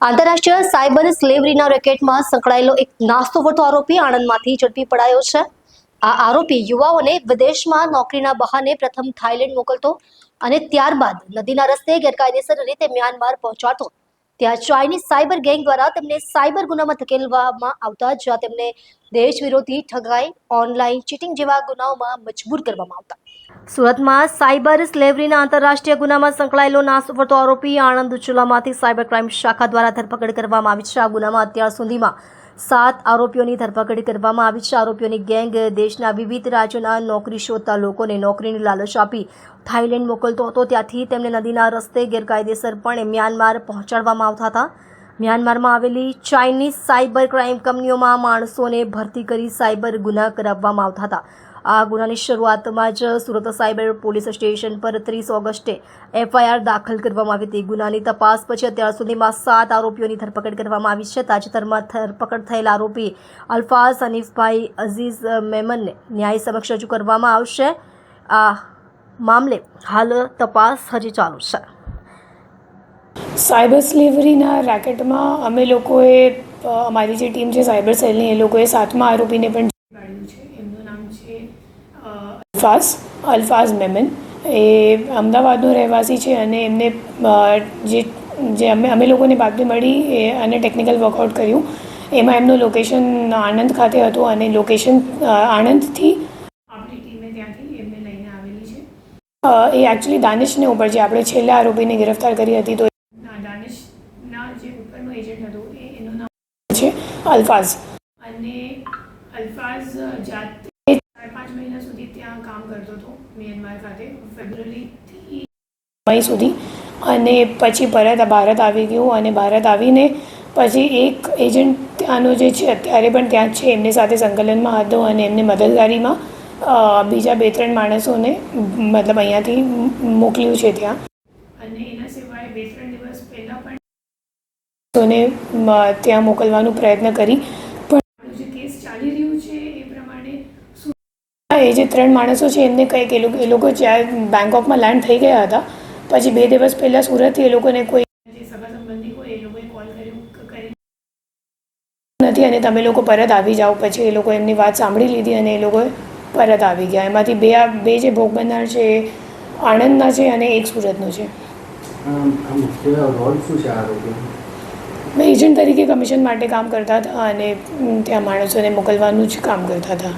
આંતરરાષ્ટ્રીય સાયબર સ્લેવરીના રેકેટમાં સંકળાયેલો એક નાસ્તો વળતો આરોપી આણંદમાંથી ઝડપી પડાયો છે। આ આરોપી યુવાઓને વિદેશમાં નોકરીના બહાને પ્રથમ થાઈલેન્ડ મોકલતો અને ત્યારબાદ નદીના રસ્તે ગેરકાયદેસર રીતે મ્યાનમાર પહોંચાડતો। ત્યાં ચાઇનીઝ સાયબર ગેંગ દ્વારા તેમને સાયબર ગુનામાં ધકેલવામાં આવતા, જ્યાં તેમને દેશ વિરોધી ઠગાઈ, ઓનલાઈન ચીટિંગ જેવા ગુનાઓમાં મજબૂર કરવામાં આવતા। સુરતમાં સાયબર સ્લેવરીના આંતરરાષ્ટ્રીય ગુનામાં સંકળાયેલો નાસ્તો વળતો આરોપી આણંદ જિલ્લામાંથી સાયબર ક્રાઇમ શાખા દ્વારા ધરપકડ કરવામાં આવી છે। આ ગુનામાં અત્યાર સુધીમાં 7 આરોપીઓની ધરપકડ કરવામાં આવી છે। આરોપીઓની ગેંગ દેશના વિવિધ રાજ્યોના નોકરી શોધતા લોકોને નોકરીની લાલચ આપી થાઈલેન્ડ મોકલતો હતો, ત્યાંથી તેમને નદીના રસ્તે ગેરકાયદેસરપણે મ્યાનમાર પહોંચાડવામાં આવતા હતા। મ્યાનમારમાં આવેલી ચાઇનીઝ સાયબર ક્રાઇમ કંપનીઓમાં માણસોને ભરતી કરી સાયબર ગુના કરાવવામાં આવતા હતા। આ ગુનાની શરૂઆતમાં જ સુરત સાયબર પોલીસ સ્ટેશન પર 30 ઓગસ્ટે FIR દાખલ કરવામાં આવી હતી। ગુનાની તપાસ પછી અત્યાર સુધીમાં 7 આરોપીઓની ધરપકડ કરવામાં આવી છે। તાજેતરમાં ધરપકડ થયેલા આરોપી અલ્ફાઝ હનીફભાઈ અઝીઝ મેમનને ન્યાય સમક્ષ રજૂ કરવામાં આવશે। આ મામલે હાલ તપાસ હજી ચાલુ છે। સાયબર સ્લેવરીના રેકેટમાં અમે લોકોએ અમારી જે ટીમ છે સાયબર સેલની, એ લોકોએ 7મા આરોપીને પણ પાડ્યું છે। એમનું નામ છે અલ્ફાઝ મેમન। એ અમદાવાદનો રહેવાસી છે અને એમને જે અમે લોકોને બાતમી મળી અને ટેકનિકલ વર્કઆઉટ કર્યું, એમાં એમનું લોકેશન આણંદ ખાતે હતું અને લોકેશન આણંદથી આપણી ટીમે ત્યાંથી એમને લઈને આવેલી છે। એ એકચ્યુઅલી દાનિશને ઉપર જે આપણે છેલ્લા આરોપીને ગિરફ્તાર કરી હતી, તો દાનિશના જે ઉપરનો એજન્ટ હતો એનું નામ છે અલ્ફાઝ। અને અલ્ફાઝ જાતે 4-5 મહિના સુધી ત્યાં કામ કરતો હતો મ્યાનમાર ખાતે, ફેબ્રુઆરીથી મઈ સુધી, અને પછી પરત ભારત આવી ગયું અને ભારત આવીને પછી એક એજન્ટ ત્યાંનો જે છે અત્યારે પણ ત્યાં જ છે, એમની સાથે સંકલનમાં હતો અને એમને મદદગારીમાં બીજા 2-3 માણસોને મતલબ અહીંયાથી મોકલ્યું છે ત્યાં। અને એના સિવાય 2-3 દિવસ પહેલાં પણ ત્યાં મોકલવાનો પ્રયત્ન કરી, પણ જે કેસ ચાલી રહ્યું છે એ પ્રમાણે એ જે 3 માણસો છે એમને કંઈક એ લોકો જ્યાં બેંકોકમાં લેન્ડ થઈ ગયા હતા, પછી 2 દિવસ પહેલાં સુરતથી એ લોકોને કોઈ જે સગા સંબંધી હોય એ લોકોએ કોલ કરી નથી અને તમે લોકો પરત આવી જાઓ। પછી એ લોકો એમની વાત સાંભળી લીધી અને એ લોકો પરત આવી ગયા। એમાંથી બે જે ભોગ બનનાર છે એ આણંદના છે અને એક સુરતનો છે। એજન્ટ તરીકે કમિશન માટે કામ કરતા હતા અને ત્યાં માણસોને મોકલવાનું જ કામ કરતા હતા।